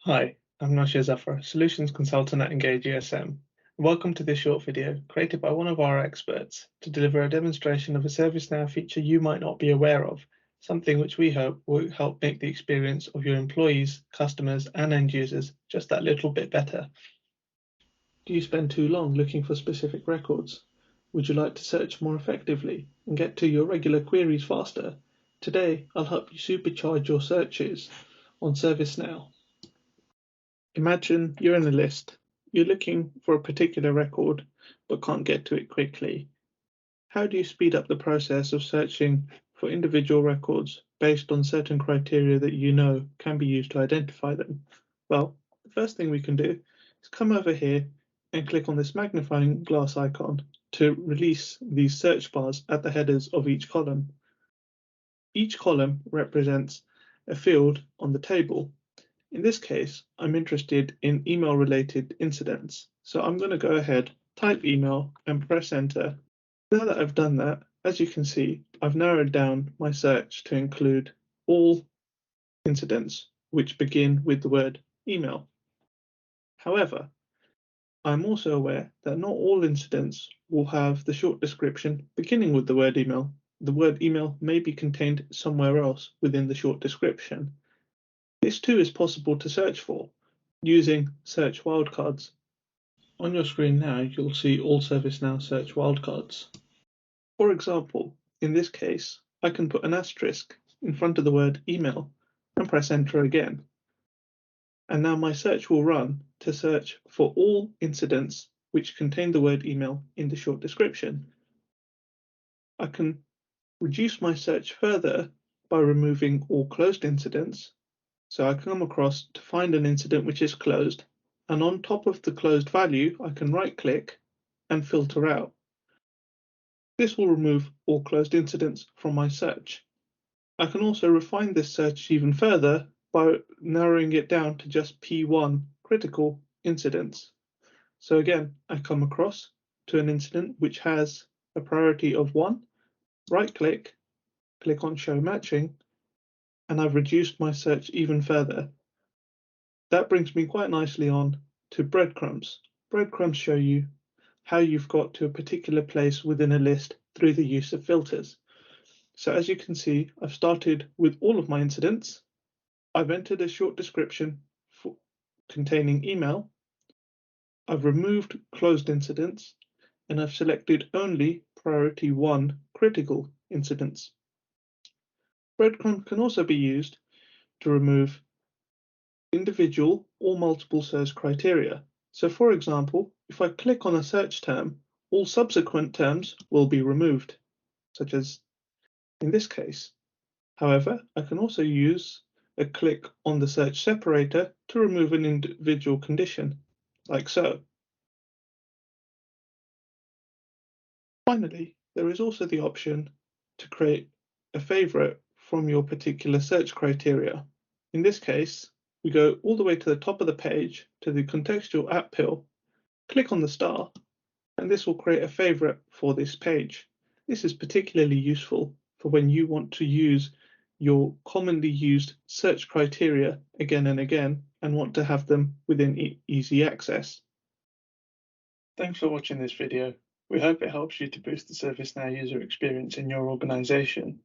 Hi, I'm Noshir Zafar, Solutions Consultant at Engage ESM. Welcome to this short video created by one of our experts to deliver a demonstration of a ServiceNow feature you might not be aware of, something which we hope will help make the experience of your employees, customers, and end users just that little bit better. Do you spend too long looking for specific records? Would you like to search more effectively and get to your regular queries faster? Today, I'll help you supercharge your searches on ServiceNow. Imagine you're in a list. You're looking for a particular record, but can't get to it quickly. How do you speed up the process of searching for individual records based on certain criteria that you know can be used to identify them? Well, the first thing we can do is come over here and click on this magnifying glass icon to release these search bars at the headers of each column. Each column represents a field on the table. In this case, I'm interested in email-related incidents. So I'm going to go ahead, type email, and press enter. Now that I've done that, as you can see, I've narrowed down my search to include all incidents which begin with the word email. However, I'm also aware that not all incidents will have the short description beginning with the word email. The word email may be contained somewhere else within the short description. This too is possible to search for using search wildcards. On your screen now, you'll see all ServiceNow search wildcards. For example, in this case, I can put an asterisk in front of the word email and press enter again. And now my search will run to search for all incidents which contain the word email in the short description. I can reduce my search further by removing all closed incidents. So I come across to find an incident which is closed, and on top of the closed value, I can right-click and filter out. This will remove all closed incidents from my search. I can also refine this search even further by narrowing it down to just P1 critical incidents. So again, I come across to an incident which has a priority of 1, right-click, click on Show Matching, and I've reduced my search even further. That brings me quite nicely on to breadcrumbs. Breadcrumbs show you how you've got to a particular place within a list through the use of filters. So as you can see, I've started with all of my incidents. I've entered a short description containing email. I've removed closed incidents, and I've selected only priority 1 critical incidents. Breadcrumbs can also be used to remove individual or multiple search criteria. So for example, if I click on a search term, all subsequent terms will be removed, such as in this case. However, I can also use a click on the search separator to remove an individual condition, like so. Finally, there is also the option to create a favorite from your particular search criteria. In this case, we go all the way to the top of the page to the contextual app pill, click on the star, and this will create a favorite for this page. This is particularly useful for when you want to use your commonly used search criteria again and again and want to have them within easy access. Thanks for watching this video. We hope it helps you to boost the ServiceNow user experience in your organization.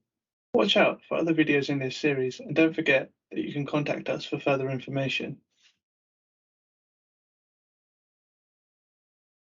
Watch out for other videos in this series, and don't forget that you can contact us for further information.